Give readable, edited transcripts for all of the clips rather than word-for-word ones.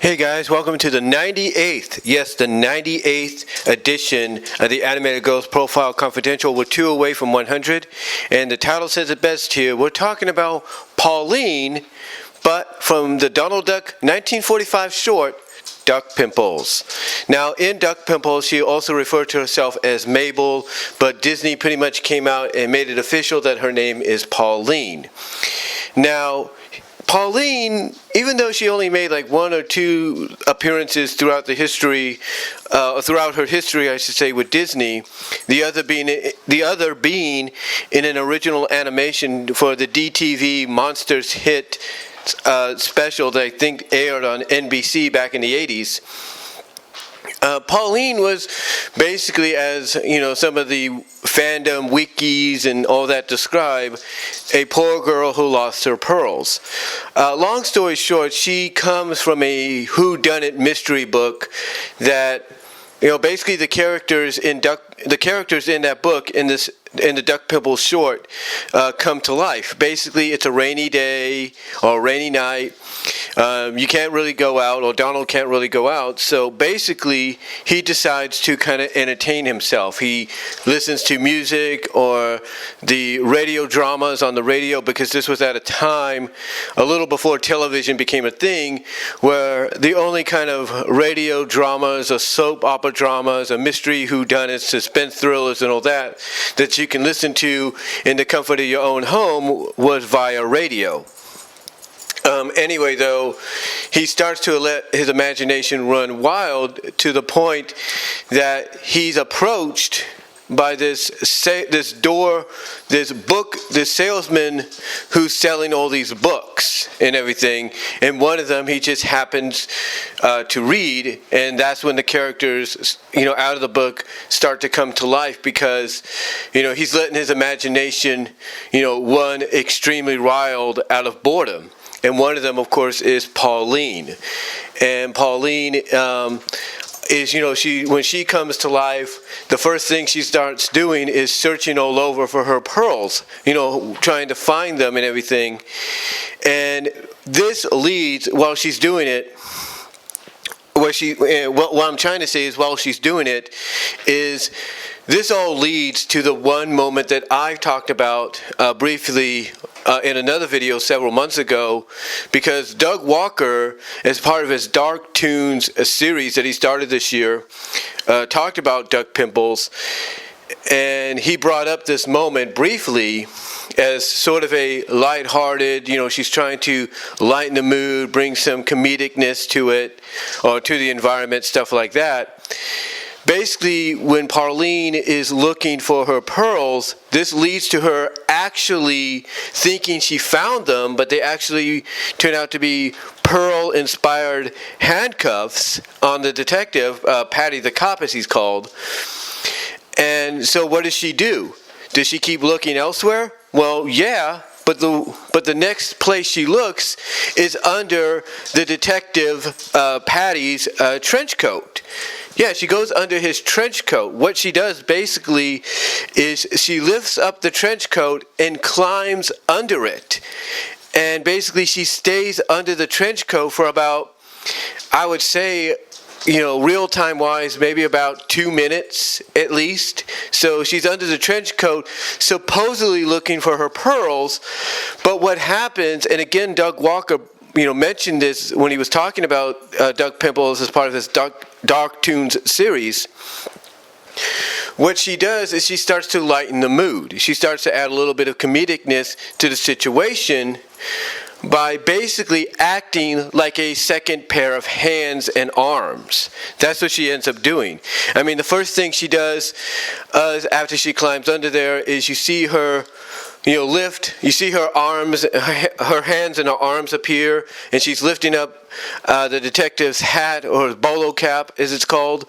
Hey guys, welcome to the 98th, yes, the 98th edition of the Animated Girls Profile Confidential. We're 2 away from 100, and the title says it best here. We're talking about Pauline, but from the Donald Duck 1945 short, Duck Pimples. Now, in Duck Pimples, she also referred to herself as Mabel, but Disney pretty much came out and made it official that her name is Pauline. Now, Pauline, even though she only made like 1 or 2 appearances throughout the history, throughout her history, I should say, with Disney, the other being in an original animation for the DTV Monsters hit special that I think aired on NBC back in the 80s. Pauline was basically, as you know, some of the fandom wikis and all that describe, a poor girl who lost her pearls. Long story short, she comes from a whodunit mystery book that, you know, basically the characters in that book in the Duck Pimples short come to life. Basically, it's a rainy day or a rainy night. You can't really go out, or Donald can't really go out. So basically, he decides to kind of entertain himself. He listens to music or the radio dramas on the radio, because this was at a time a little before television became a thing, where the only kind of radio dramas or soap opera dramas, or mystery whodunits, suspense thrillers, and all that you can listen to in the comfort of your own home was via radio. Anyway, though, he starts to let his imagination run wild to the point that he's approached by this salesman who's selling all these books and everything, and one of them he just happens to read, and that's when the characters, you know, out of the book start to come to life, because, you know, he's letting his imagination, you know, run extremely wild out of boredom. And one of them, of course, is Pauline. And Pauline is, you know, when she comes to life, the first thing she starts doing is searching all over for her pearls, you know, trying to find them and everything. And this leads, while she's doing it, what I'm trying to say is, while she's doing it, is this all leads to the one moment that I talked about briefly in another video several months ago, because Doug Walker, as part of his Dark Toons series that he started this year, talked about Duck Pimples, and he brought up this moment briefly as sort of a lighthearted, you know, she's trying to lighten the mood, bring some comedicness to it, or to the environment, stuff like that. Basically, when Pauline is looking for her pearls, this leads to her actually thinking she found them, but they actually turn out to be pearl-inspired handcuffs on the detective, Patty the cop, as he's called. And so what does she do? Does she keep looking elsewhere? Well, yeah, but the next place she looks is under the detective Patty's trench coat. Yeah, she goes under his trench coat. What she does basically is she lifts up the trench coat and climbs under it. And basically she stays under the trench coat for about, I would say, you know, real-time wise, maybe about 2 minutes at least. So she's under the trench coat, supposedly looking for her pearls. But what happens, and again, Doug Walker, you know, mentioned this when he was talking about Duck Pimples as part of this Dark Toons series. What she does is she starts to lighten the mood. She starts to add a little bit of comedicness to the situation by basically acting like a second pair of hands and arms. That's what she ends up doing. I mean, the first thing she does after she climbs under there is you see her, you know, lift. You see her arms, her hands and her arms appear, and she's lifting up the detective's hat, or bolo cap as it's called,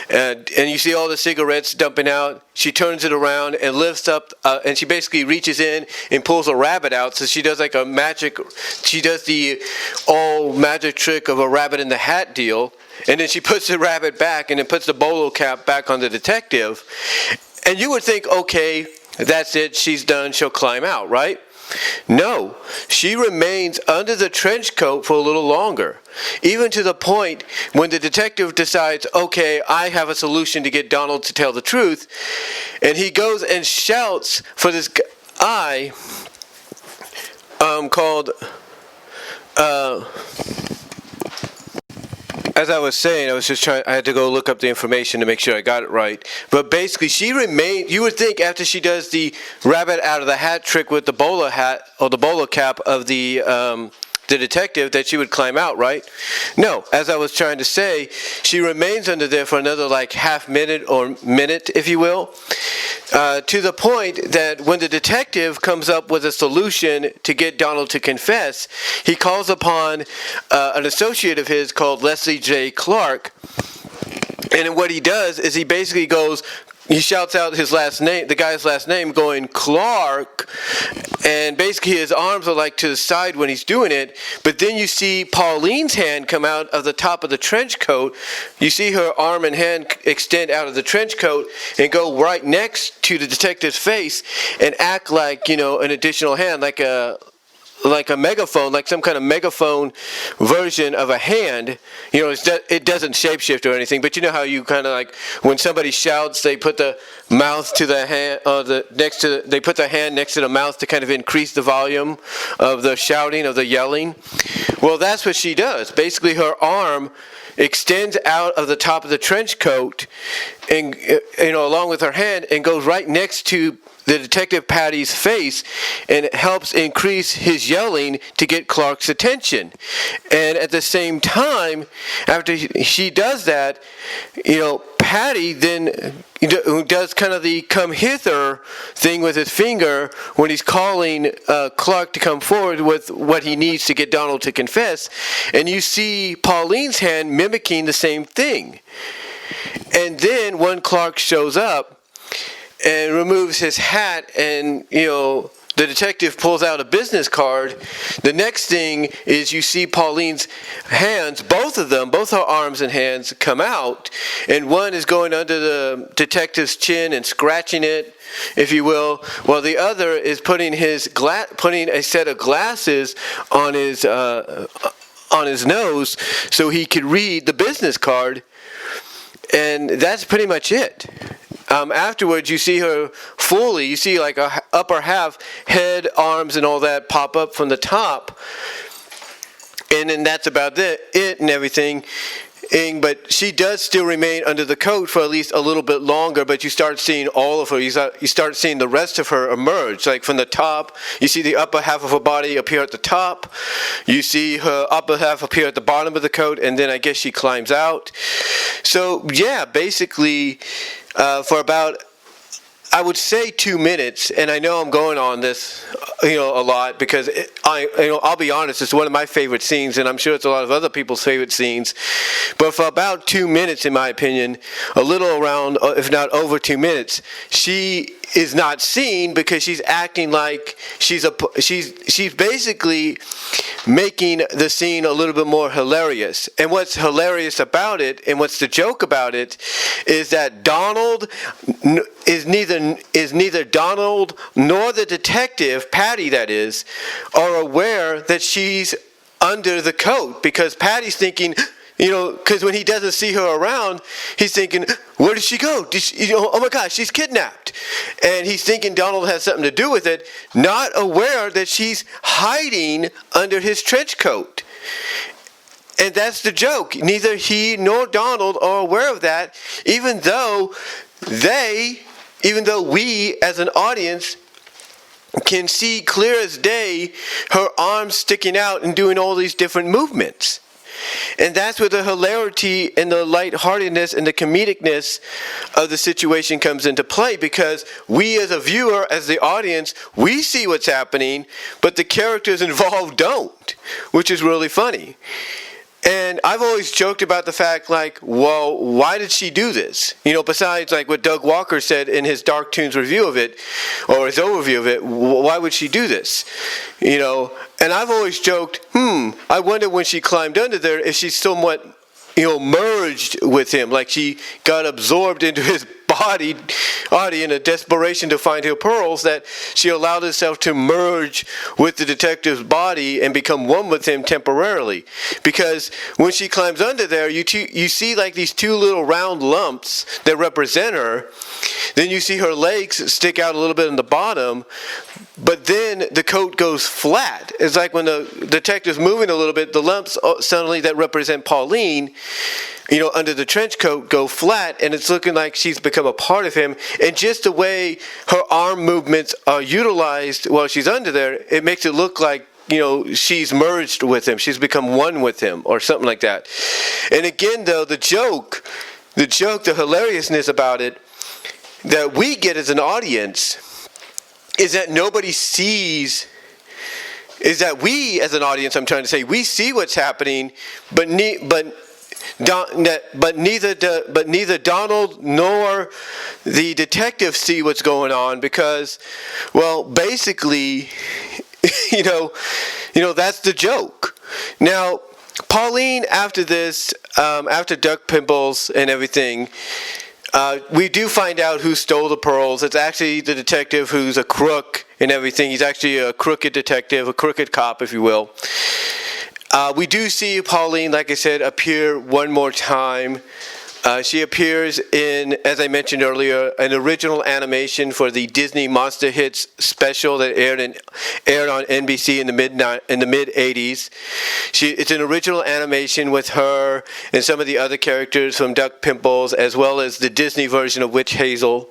and you see all the cigarettes dumping out. She turns it around and lifts up, and she basically reaches in and pulls a rabbit out. So she does like she does the all magic trick of a rabbit in the hat deal, and then she puts the rabbit back and then puts the bolo cap back on the detective. And you would think, okay, that's it, she's done, she'll climb out, right? No, she remains under the trench coat for a little longer, even to the point when the detective decides, okay, I have a solution to get Donald to tell the truth, and he goes and shouts for this guy called, as I was saying, I had to go look up the information to make sure I got it right. But basically, she remained, you would think after she does the rabbit out of the hat trick with the bowler hat, or the bowler cap of the detective, that she would climb out, right? No, as I was trying to say, she remains under there for another like half minute or minute, if you will, to the point that when the detective comes up with a solution to get Donald to confess, he calls upon an associate of his called Leslie J. Clark, and what he does is he basically goes, he shouts out his last name, the guy's last name, going Clark, and basically his arms are like to the side when he's doing it, but then you see Pauline's hand come out of the top of the trench coat. You see her arm and hand extend out of the trench coat and go right next to the detective's face and act like, you know, an additional hand, like a megaphone, like some kind of megaphone version of a hand. You know, it doesn't shapeshift or anything, but you know how you kind of like, when somebody shouts, they put the mouth to the hand, they put the hand next to the mouth to kind of increase the volume of the shouting, of the yelling. Well, that's what she does. Basically, her arm extends out of the top of the trench coat, and you know, along with her hand, and goes right next to the detective Patty's face, and it helps increase his yelling to get Clark's attention. And at the same time, after she does that, you know, Patty then does kind of the come hither thing with his finger when he's calling Clark to come forward with what he needs to get Donald to confess. And you see Pauline's hand mimicking the same thing. And then when Clark shows up and removes his hat, and, you know, the detective pulls out a business card, the next thing is you see Pauline's hands, both of them, both her arms and hands come out, and one is going under the detective's chin and scratching it, if you will, while the other is putting a set of glasses on his nose so he could read the business card. And that's pretty much it. Afterwards, you see her fully, you see like a upper half, head, arms, and all that pop up from the top. And then that's about it and everything. But she does still remain under the coat for at least a little bit longer, but you start seeing all of her. You start seeing the rest of her emerge. Like from the top, you see the upper half of her body appear at the top. You see her upper half appear at the bottom of the coat, and then I guess she climbs out. So, yeah, basically, for about, I would say 2 minutes, and I know I'm going on this, you know, a lot because I'll be honest, it's one of my favorite scenes, and I'm sure it's a lot of other people's favorite scenes. But for about 2 minutes, in my opinion, a little around, if not over 2 minutes, she is not seen because she's acting like she's basically making the scene a little bit more hilarious. And what's hilarious about it, and what's the joke about it, is that Donald is neither Donald nor the detective, Patty that is, are aware that she's under the coat, because Patty's thinking, you know, because when he doesn't see her around, he's thinking, where did she go? Oh my gosh, she's kidnapped. And he's thinking Donald has something to do with it, not aware that she's hiding under his trench coat. And that's the joke. Neither he nor Donald are aware of that, even though we as an audience can see clear as day her arms sticking out and doing all these different movements. And that's where the hilarity and the lightheartedness and the comedicness of the situation comes into play, because we as a viewer, as the audience, we see what's happening, but the characters involved don't, which is really funny. And I've always joked about the fact, like, well, why did she do this? You know, besides like what Doug Walker said in his Dark Toons review of it, or his overview of it, why would she do this? You know, and I've always joked, I wonder when she climbed under there if she's somewhat, you know, merged with him, like she got absorbed into his body Audie, in a desperation to find her pearls, that she allowed herself to merge with the detective's body and become one with him temporarily. Because when she climbs under there, you see like these two little round lumps that represent her. Then you see her legs stick out a little bit in the bottom, but then the coat goes flat. It's like when the detective's moving a little bit, the lumps suddenly that represent Pauline, under the trench coat go flat, and it's looking like she's become a part of him. And just the way her arm movements are utilized while she's under there, it makes it look like, she's merged with him. She's become one with him or something like that. And again, though, the joke, the hilariousness about it that we get as an audience is that nobody sees, is that we as an audience, I'm trying to say, we see what's happening, but neither Donald nor the detective see what's going on because, well, basically, that's the joke. Now, Pauline, after this, after Duck Pimples and everything, we do find out who stole the pearls. It's actually the detective who's a crook and everything. He's actually a crooked detective, a crooked cop, if you will. We do see Pauline, like I said, appear one more time. She appears in, as I mentioned earlier, an original animation for the Disney Monster Hits special that aired on NBC in the mid '80s. It's an original animation with her and some of the other characters from Duck Pimples, as well as the Disney version of Witch Hazel.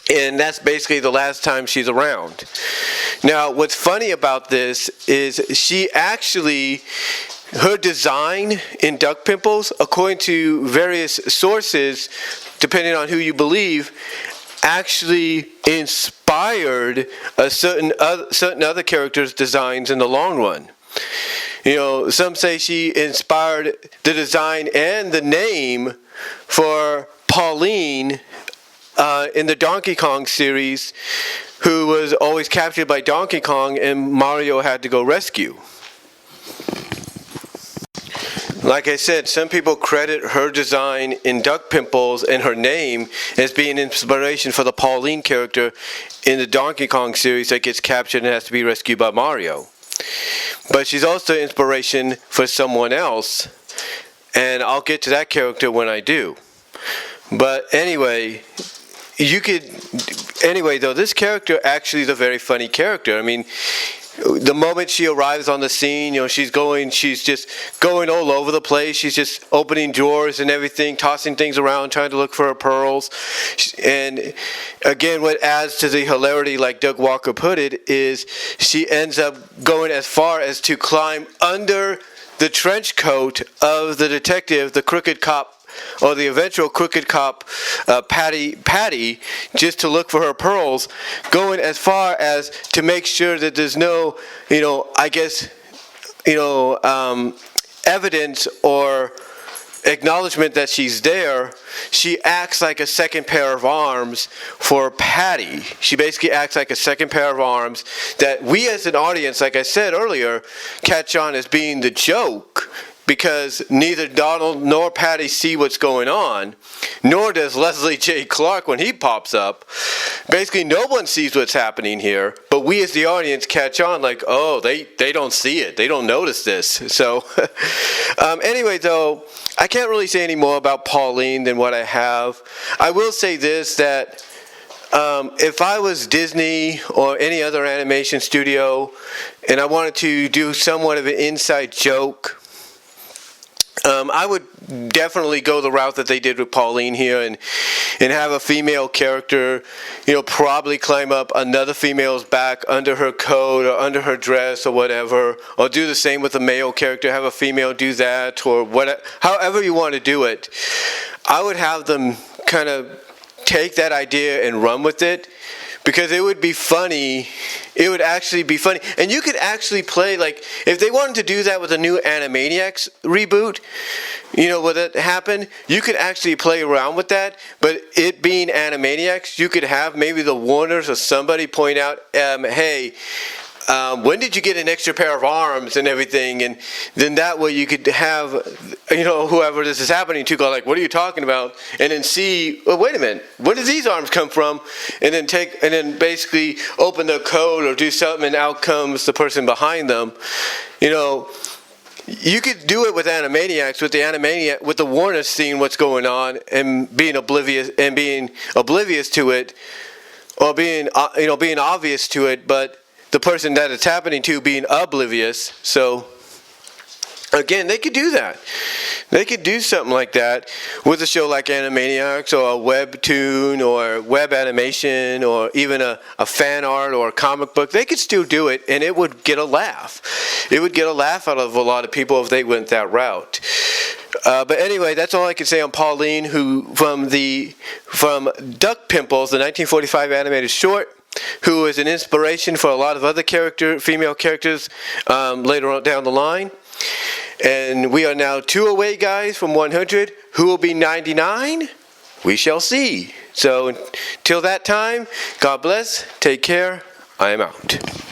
And that's basically the last time she's around. Now, what's funny about this is her design in Duck Pimples, according to various sources, depending on who you believe, actually inspired certain other characters' designs in the long run. Some say she inspired the design and the name for Pauline in the Donkey Kong series, who was always captured by Donkey Kong and Mario had to go rescue. Like I said, some people credit her design in Duck Pimples and her name as being inspiration for the Pauline character in the Donkey Kong series that gets captured and has to be rescued by Mario. But she's also inspiration for someone else, and I'll get to that character when I do. But anyway, though, this character actually is a very funny character. I mean, the moment she arrives on the scene, she's just going all over the place. She's just opening drawers and everything, tossing things around, trying to look for her pearls. And again, what adds to the hilarity, like Doug Walker put it, is she ends up going as far as to climb under the trench coat of the detective, the crooked cop, or the eventual crooked cop, Patty, just to look for her pearls, going as far as to make sure that there's no, evidence or acknowledgement that she's there. She acts like a second pair of arms for Patty. She basically acts like a second pair of arms that we as an audience, like I said earlier, catch on as being the joke, because neither Donald nor Patty see what's going on, nor does Leslie J. Clark when he pops up. Basically, no one sees what's happening here, but we as the audience catch on like, oh, they don't see it. They don't notice this. So, anyway, though, I can't really say any more about Pauline than what I have. I will say this, that if I was Disney or any other animation studio and I wanted to do somewhat of an inside joke, I would definitely go the route that they did with Pauline here and have a female character, probably climb up another female's back under her coat or under her dress or whatever, or do the same with a male character, have a female do that, or whatever, however you want to do it. I would have them kind of take that idea and run with it, because it would be funny. It would actually be funny. And you could actually play, like, if they wanted to do that with a new Animaniacs reboot, would that happen? You could actually play around with that, but it being Animaniacs, you could have maybe the Warners or somebody point out, hey, when did you get an extra pair of arms and everything? And then that way you could have, whoever this is happening to go like, what are you talking about? And then see, well, wait a minute, where did these arms come from? And then basically open the code or do something, and out comes the person behind them. You could do it with Animaniacs, with the Warner seeing what's going on and being oblivious to it, or being obvious to it, but the person that it's happening to being oblivious. So again, they could do that. They could do something like that with a show like Animaniacs, or a webtoon, or web animation, or even a fan art or a comic book. They could still do it, and it would get a laugh. It would get a laugh out of a lot of people if they went that route. But anyway, that's all I can say on Pauline, who from Duck Pimples, the 1945 animated short, who is an inspiration for a lot of other female characters later on down the line. And we are now 2 away, guys, from 100. Who will be 99? We shall see. So until that time, God bless. Take care. I am out.